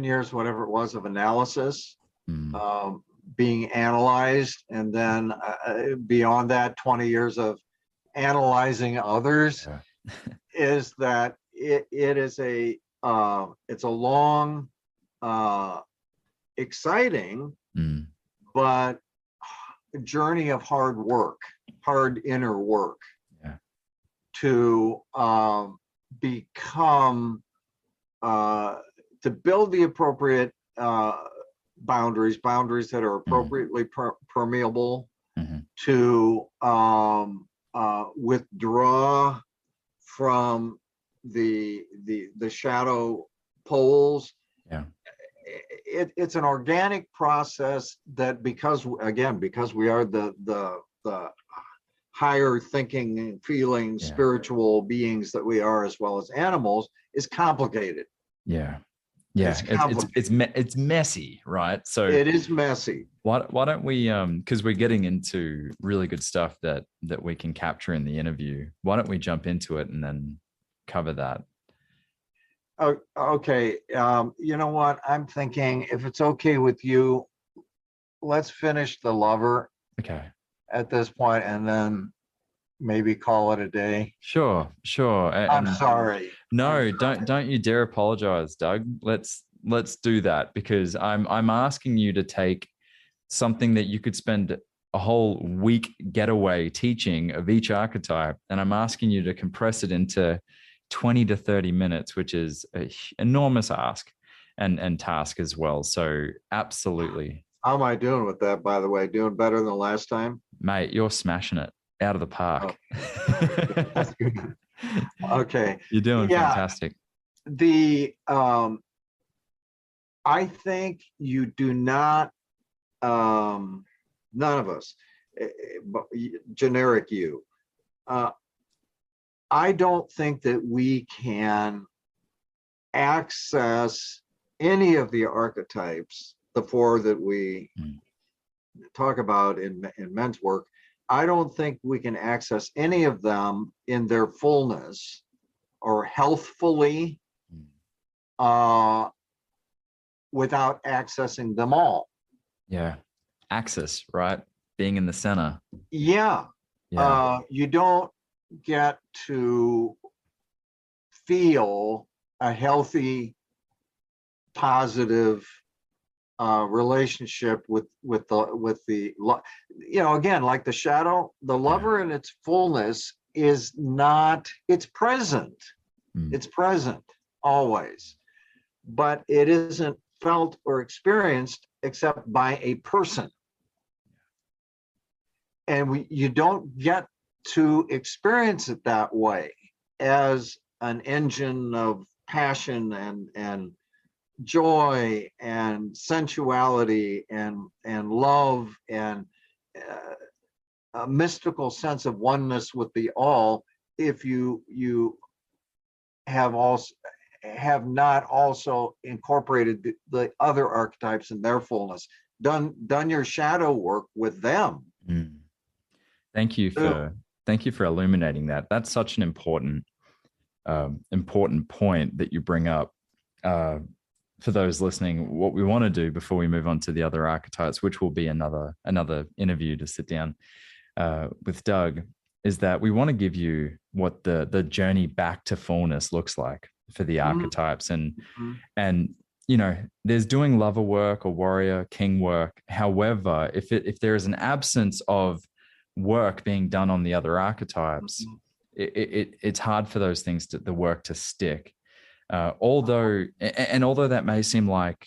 years, whatever it was, of analysis, being analyzed, and then beyond that, 20 years of analyzing others, is that it is it's a long, exciting, but journey of hard inner work to become, to build the appropriate boundaries that are appropriately permeable, to withdraw from the shadow poles. It's an organic process that, because we are the higher thinking and feeling spiritual beings that we are, as well as animals, is complicated.
It's messy, right? So
it is messy.
Why don't we, because we're getting into really good stuff that we can capture in the interview, why don't we jump into it and then cover that?
Okay. You know what? I'm thinking, if it's okay with you, let's finish the lover at this point, and then maybe call it a day.
Sure.
I'm sorry.
No, don't you dare apologize, Doug. Let's do that, because I'm asking you to take something that you could spend a whole week getaway teaching of each archetype, and I'm asking you to compress it into 20 to 30 minutes, which is an enormous ask and task as well. So absolutely.
How am I doing with that, by the way? Doing better than the last time?
Mate, you're smashing it out of the park.
Oh. That's good. Okay.
You're doing fantastic.
I think you do not, none of us, generic you, I don't think that we can access any of the archetypes, the four that we talk about in men's work. I don't think we can access any of them in their fullness or healthfully without accessing them all.
Yeah. Axis, right? Being in the center.
Yeah. You don't get to feel a healthy, positive relationship with the again, like the shadow, the lover in its fullness is not, it's present. It's present always, but it isn't felt or experienced except by a person. And you don't get to experience it that way, as an engine of passion and joy and sensuality and love and a mystical sense of oneness with the all, if you have not also incorporated the other archetypes in their fullness, done your shadow work with them.
Thank you for illuminating that. That's such an important important point that you bring up. For those listening, what we want to do before we move on to the other archetypes, which will be another interview to sit down with Doug, is that we want to give you what the journey back to fullness looks like for the archetypes. And there's doing lover work or warrior king work. However, if there is an absence of work being done on the other archetypes, it's hard for those things the work to stick. Although that may seem like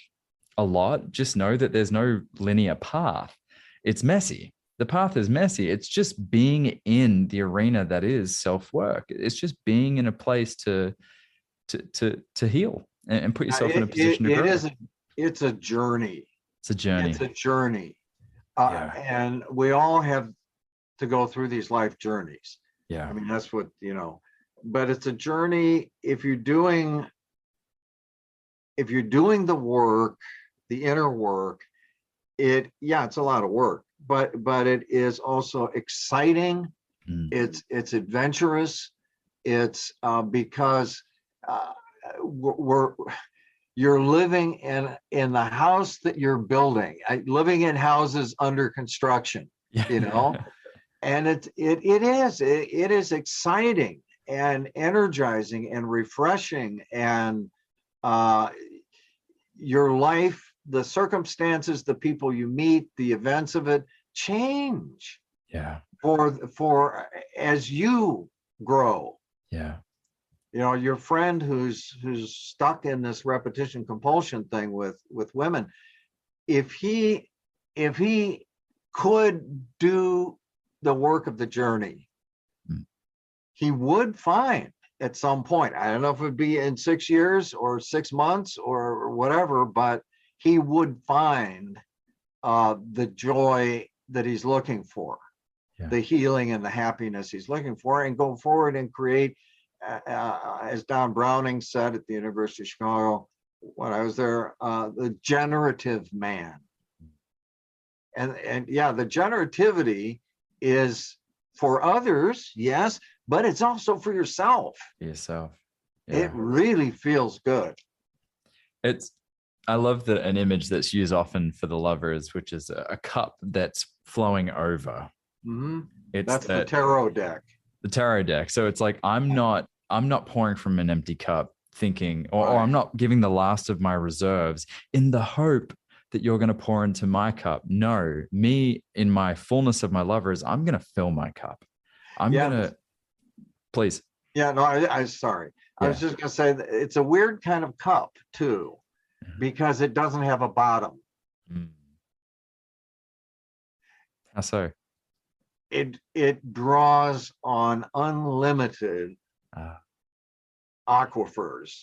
a lot, just know that there's no linear path. It's messy. The path is messy. It's just being in the arena that is self-work. It's just being in a place to heal and put yourself in a position to grow.
It's a journey.
It's a journey.
It's a journey. And we all have to go through these life journeys.
Yeah.
I mean, that's what, but it's a journey. If you're doing the work, the inner work, it's a lot of work, but it is also exciting. It's adventurous. It's because you're living in the house that you're building, living in houses under construction, and it is exciting and energizing and refreshing, and your life, the circumstances, the people you meet, the events of it change for as you grow. Your friend who's stuck in this repetition compulsion thing with women, if he could do the work of the journey, he would find at some point, I don't know if it would be in 6 years or 6 months or whatever, but he would find the joy that he's looking for, the healing and the happiness he's looking for, and go forward and create, as Don Browning said at the University of Chicago when I was there, the generative man. And the generativity is for others, yes, but it's also for yourself. It really feels good.
I love an image that's used often for the lovers, which is a cup that's flowing over.
That's the tarot deck.
The tarot deck. So it's like I'm not pouring from an empty cup thinking, or I'm not giving the last of my reserves in the hope that you're going to pour into my cup. No, me in my fullness of my lovers, I'm going to fill my cup. I'm going to, please.
Yeah, no, I'm sorry. I was just going to say that it's a weird kind of cup too, because it doesn't have a bottom.
How so?
It draws on unlimited aquifers.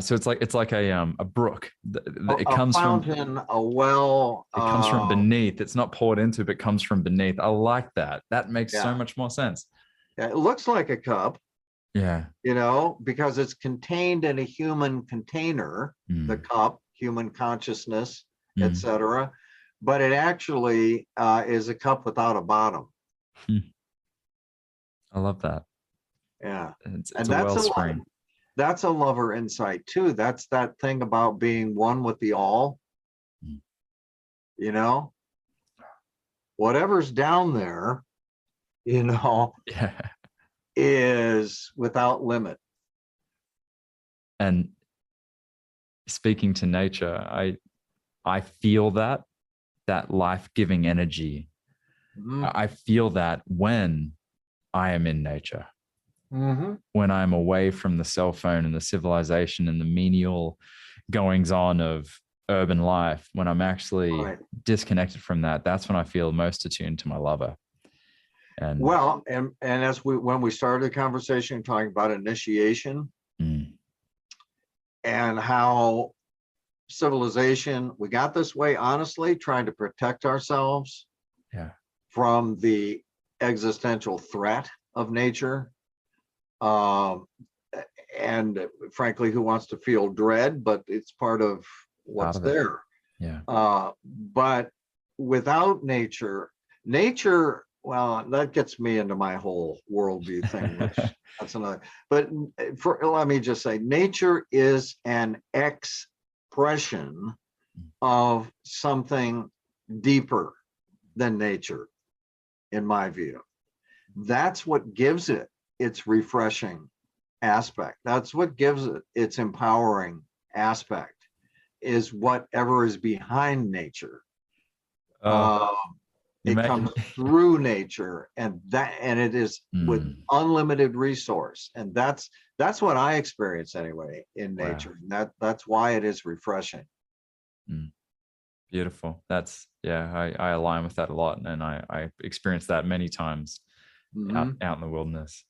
So it's like a brook. It comes
fountain, a well.
It comes from beneath. It's not poured into, but comes from beneath. I like that. That makes so much more sense.
Yeah, it looks like a cup.
Yeah.
Because it's contained in a human container, the cup, human consciousness, etc. But it actually is a cup without a bottom.
I love that.
Yeah.
It's a wellspring.
That's a lover insight too. That's that thing about being one with the all. Whatever's down there, is without limit.
And speaking to nature, I feel that life-giving energy. I feel that when I am in nature. When I'm away from the cell phone and the civilization and the menial goings on of urban life, when I'm actually disconnected from that, that's when I feel most attuned to my lover. And when we started the conversation talking about initiation and how civilization, we got this way, honestly, trying to protect ourselves from the existential threat of nature. And frankly, who wants to feel dread, but it's part of what's there. Yeah.
But without nature well, that gets me into my whole worldview thing, which that's another. But let me just say, nature is an expression of something deeper than nature, in my view. That's what gives it its refreshing aspect. That's what gives it its empowering aspect, is whatever is behind nature. It comes through nature, and it is with unlimited resource, and that's what I experience anyway in nature. Wow. That's why it is refreshing.
Beautiful. That's I align with that a lot, and I experienced that many times out in the wilderness.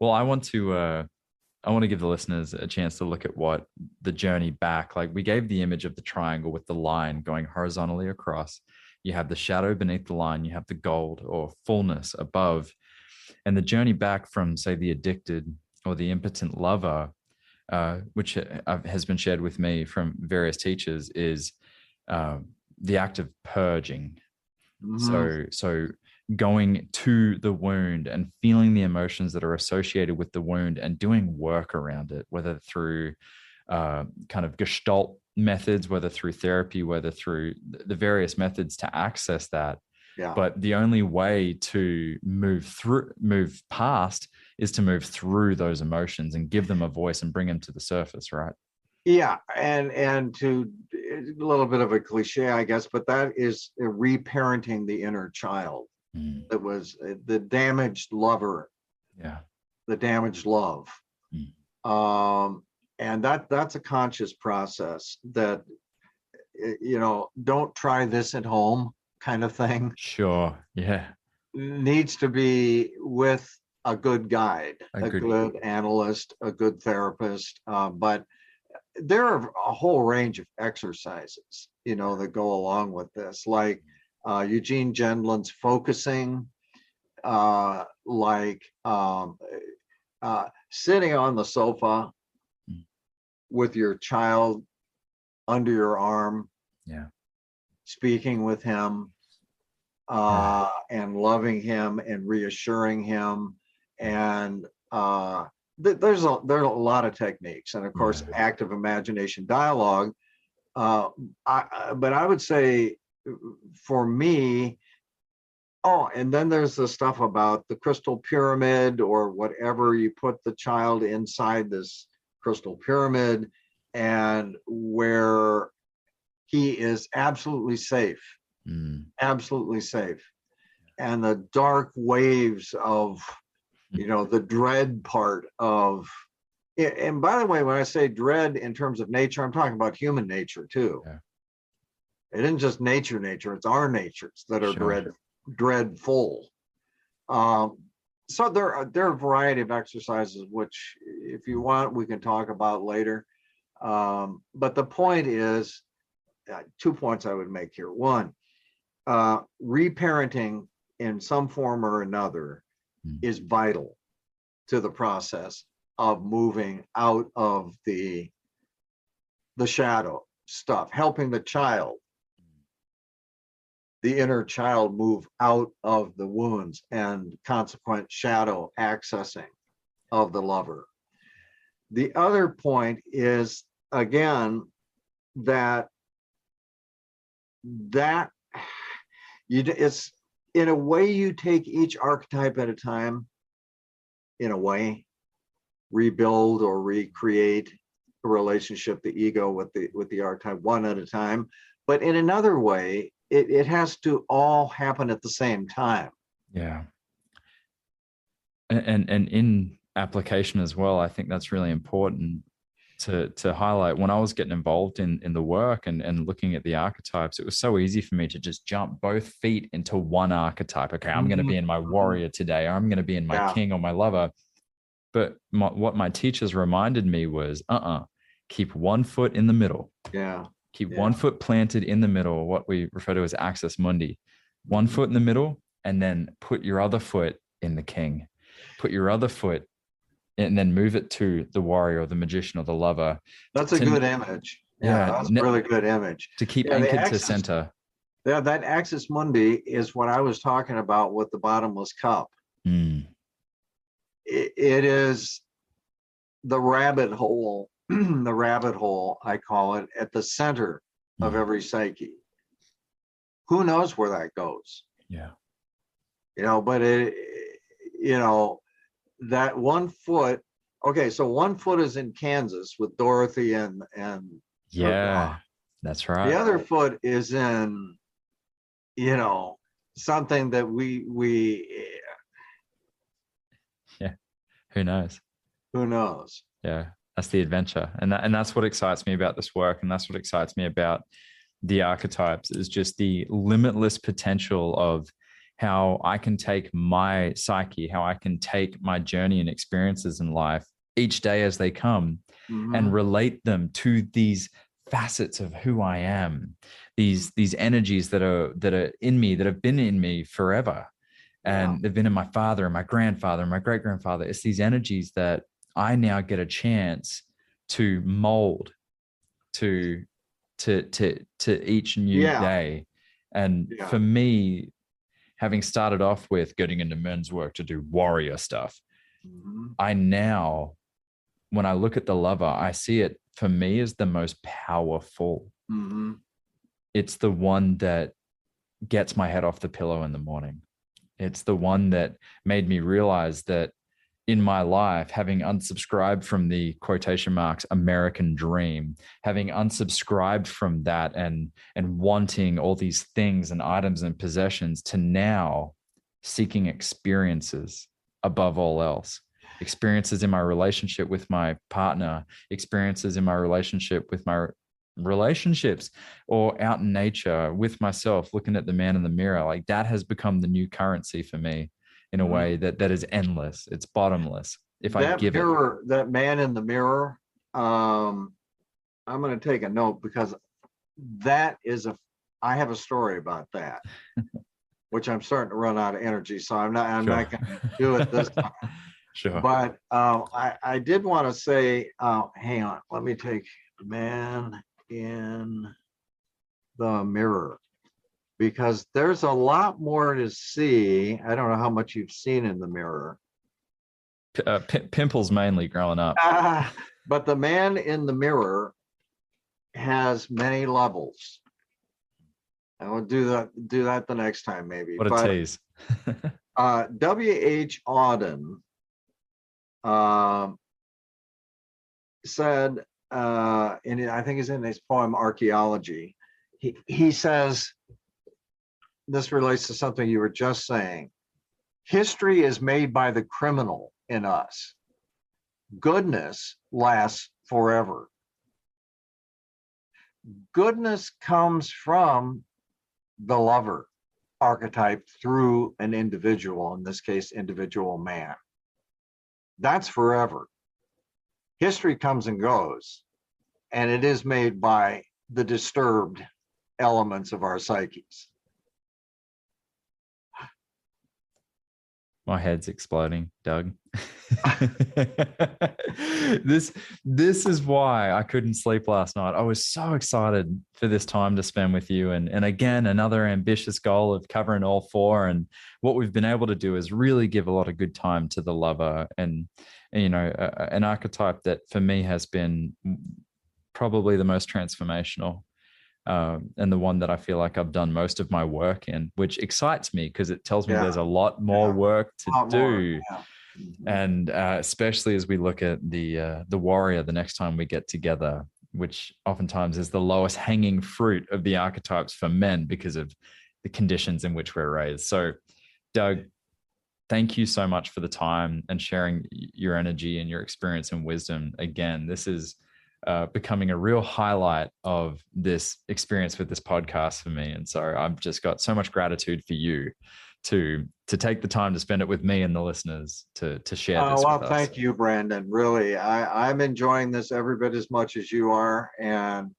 Well, I want to give the listeners a chance to look at what the journey back, like we gave the image of the triangle with the line going horizontally across. You have the shadow beneath the line, you have the gold or fullness above. And the journey back from, say, the addicted or the impotent lover, which has been shared with me from various teachers, is the act of purging. So going to the wound and feeling the emotions that are associated with the wound and doing work around it, whether through kind of Gestalt methods, whether through therapy, whether through the various methods to access that. Yeah. But the only way to move past is to move through those emotions and give them a voice and bring them to the surface, right?
Yeah, and to a little bit of a cliche, I guess, but that is reparenting the inner child. That was the damaged lover. Yeah, the damaged love. And that's a conscious process that, don't try this at home kind of thing.
Sure. Yeah.
Needs to be with a good guide, a good analyst, a good therapist. But there are a whole range of exercises, that go along with this, like Eugene Gendlin's focusing, sitting on the sofa with your child under your arm, speaking with him, and loving him and reassuring him. And there's a lot of techniques, and of course, active imagination dialogue. But I would say, for me, and then there's the stuff about the crystal pyramid, or whatever. You put the child inside this crystal pyramid, and where he is absolutely safe, absolutely safe. And the dark waves of, the dread part of it. And by the way, when I say dread in terms of nature, I'm talking about human nature too. Yeah. It isn't just nature, it's our natures that are dreadful. So there are a variety of exercises, which if you want, we can talk about later. But the point is, 2 points I would make here. One, reparenting in some form or another is vital to the process of moving out of the shadow stuff, helping the child, the inner child, move out of the wounds and consequent shadow accessing of the lover. The other point is, again, it's in a way you take each archetype at a time, in a way, rebuild or recreate a relationship, the ego with the archetype, one at a time. But in another way, it has to all happen at the same time.
Yeah. And in application as well, I think that's really important to highlight. When I was getting involved in the work and looking at the archetypes, it was so easy for me to just jump both feet into one archetype. Okay, I'm going to be in my warrior today, or I'm going to be in my king or my lover. But what my teachers reminded me was, keep one foot in the middle.
Yeah.
Keep one foot planted in the middle, what we refer to as axis mundi. One foot in the middle, and then put your other foot in the king. Put your other foot, and then move it to the warrior or the magician or the lover.
That's a good image. Yeah, that's a really good image.
To keep anchored to center.
Yeah, that axis mundi is what I was talking about with the bottomless cup.
Mm.
It is the rabbit hole, the rabbit hole, I call it, at the center of every psyche. Who knows where that goes?
Yeah.
But that 1 foot, okay, so 1 foot is in Kansas with Dorothy and
Yeah, that's right.
the other foot is in, something that we
Yeah. Who knows?
who knows?
Yeah. That's the adventure. And that's what excites me about this work. And that's what excites me about the archetypes, is just the limitless potential of how I can take my psyche, how I can take my journey and experiences in life each day as they come, and relate them to these facets of who I am, these energies that are in me, that have been in me forever. And they've been in my father and my grandfather and my great grandfather. It's these energies that I now get a chance to mold to each new day. And for me, having started off with getting into men's work to do warrior stuff, I now, when I look at the lover, I see it for me as the most powerful. It's the one that gets my head off the pillow in the morning. It's the one that made me realize that in my life, having unsubscribed from the quotation marks American dream, having unsubscribed from that and wanting all these things and items and possessions, to now seeking experiences above all else. Experiences in my relationship with my partner, experiences in my relationship with my relationships, or out in nature with myself, looking at the man in the mirror. Like, that has become the new currency for me in a way that is endless. It's bottomless. If
that
I give
mirror, that man in the mirror, I'm going to take a note, because I have a story about that, which I'm starting to run out of energy. So I'm not going to do it this time.
Sure.
But I did want to say, hang on, let me take man in the mirror, because there's a lot more to see. I don't know how much you've seen in the mirror.
Pimples mainly growing up.
But the man in the mirror has many levels. I will do that the next time, maybe.
What a tease.
W.H. Auden said, I think it's in his poem Archaeology, he says, this relates to something you were just saying: history is made by the criminal in us. Goodness lasts forever. Goodness comes from the lover archetype through an individual, in this case, individual man. That's forever. History comes and goes, and it is made by the disturbed elements of our psyches.
My head's exploding, Doug. This is why I couldn't sleep last night. I was so excited for this time to spend with you. And again, another ambitious goal of covering all four. And what we've been able to do is really give a lot of good time to the lover, and an archetype that for me has been probably the most transformational. And the one that I feel like I've done most of my work in, which excites me because it tells me there's a lot more work to do. And especially as we look at the warrior the next time we get together, which oftentimes is the lowest hanging fruit of the archetypes for men because of the conditions in which we're raised. So, Doug, thank you so much for the time and sharing your energy and your experience and wisdom. Again, this is becoming a real highlight of this experience with this podcast for me. And so I've just got so much gratitude for you to take the time to spend it with me and the listeners to share this with us.
Thank you, Brandon. Really, I'm enjoying this every bit as much as you are. And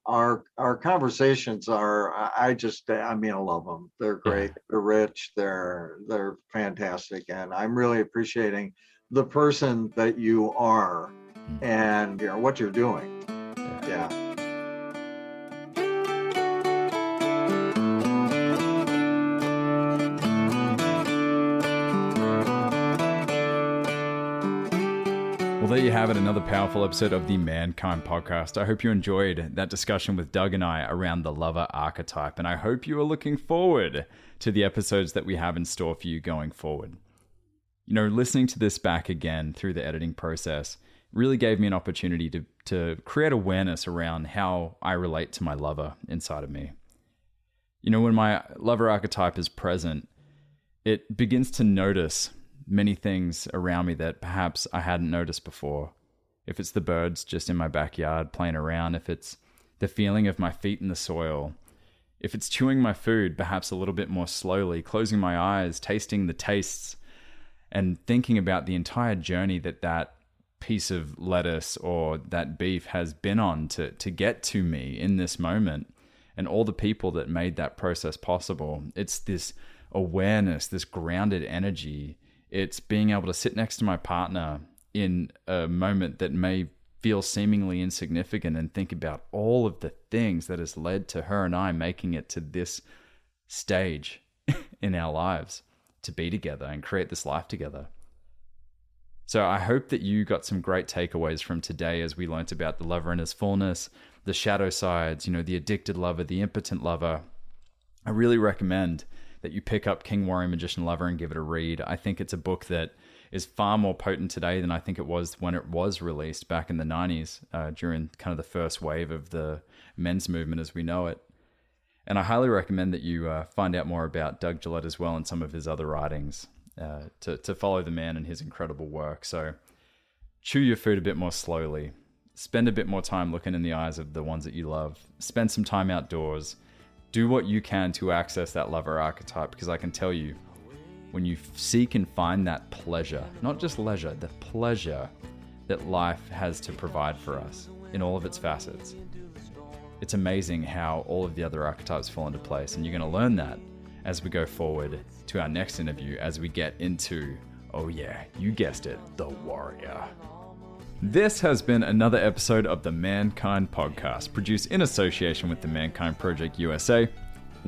our conversations are, I love them. They're great. Yeah. They're rich. They're fantastic. And I'm really appreciating the person that you are and what you're doing. Yeah.
Well, there you have it, another powerful episode of the Mankind Podcast. I hope you enjoyed that discussion with Doug and I around the lover archetype, and I hope you are looking forward to the episodes that we have in store for you going forward. You know, listening to this back again through the editing process really gave me an opportunity to create awareness around how I relate to my lover inside of me. You know, when my lover archetype is present, it begins to notice many things around me that perhaps I hadn't noticed before. If it's the birds just in my backyard playing around, if it's the feeling of my feet in the soil, if it's chewing my food perhaps a little bit more slowly, closing my eyes, tasting the tastes, and thinking about the entire journey that piece of lettuce or that beef has been on to get to me in this moment, and all the people that made that process possible. It's this awareness, this grounded energy. It's being able to sit next to my partner in a moment that may feel seemingly insignificant and think about all of the things that has led to her and I making it to this stage in our lives to be together and create this life together. So I hope that you got some great takeaways from today as we learnt about the lover in his fullness, the shadow sides, you know, the addicted lover, the impotent lover. I really recommend that you pick up King, Warrior, Magician, Lover and give it a read. I think it's a book that is far more potent today than I think it was when it was released back in the 90s, during kind of the first wave of the men's movement as we know it. And I highly recommend that you find out more about Doug Gillette as well and some of his other writings to follow the man and his incredible work. So chew your food a bit more slowly. Spend a bit more time looking in the eyes of the ones that you love. Spend some time outdoors. Do what you can to access that lover archetype, because I can tell you, when you seek and find that pleasure, not just leisure, the pleasure that life has to provide for us in all of its facets, it's amazing how all of the other archetypes fall into place. And you're going to learn that as we go forward to our next interview, as we get into, oh yeah, you guessed it, the warrior. This has been another episode of the Mankind Podcast, produced in association with the Mankind Project USA.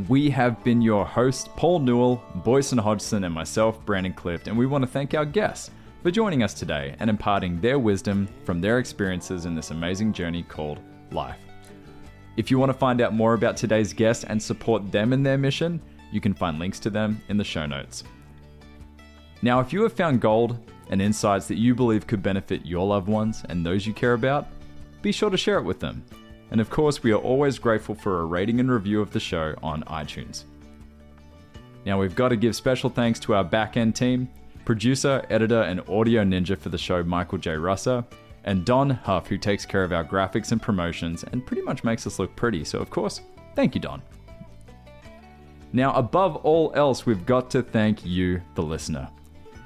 We have been your hosts, Paul Newell, Boyson Hodgson, and myself, Brandon Clift, and we want to thank our guests for joining us today and imparting their wisdom from their experiences in this amazing journey called life. If you want to find out more about today's guests and support them in their mission, you can find links to them in the show notes. Now, if you have found gold and insights that you believe could benefit your loved ones and those you care about, be sure to share it with them. And of course, we are always grateful for a rating and review of the show on iTunes. Now, we've got to give special thanks to our back-end team, producer, editor, and audio ninja for the show, Michael J. Russer, and Don Huff, who takes care of our graphics and promotions and pretty much makes us look pretty. So, of course, thank you, Don. Now, above all else, we've got to thank you, the listener.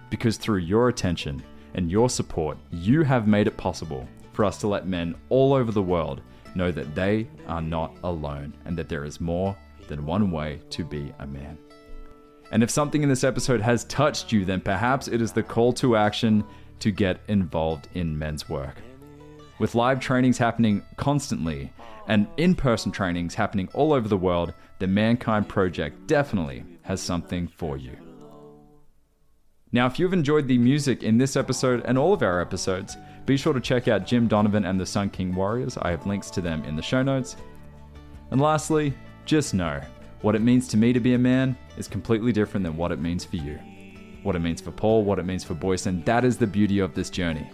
Because through your attention and your support, you have made it possible for us to let men all over the world know that they are not alone and that there is more than one way to be a man. And if something in this episode has touched you, then perhaps it is the call to action to get involved in men's work. With live trainings happening constantly and in-person trainings happening all over the world, the Mankind Project definitely has something for you. Now, if you've enjoyed the music in this episode and all of our episodes, be sure to check out Jim Donovan and the Sun King Warriors. I have links to them in the show notes. And lastly, just know, what it means to me to be a man is completely different than what it means for you. What it means for Paul, what it means for Boyson, that is the beauty of this journey.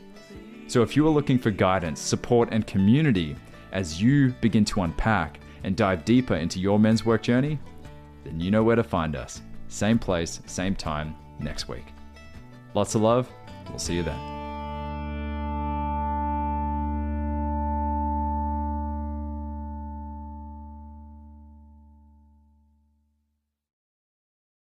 So if you are looking for guidance, support, and community as you begin to unpack and dive deeper into your men's work journey, then you know where to find us. Same place, same time, next week. Lots of love. We'll see you then.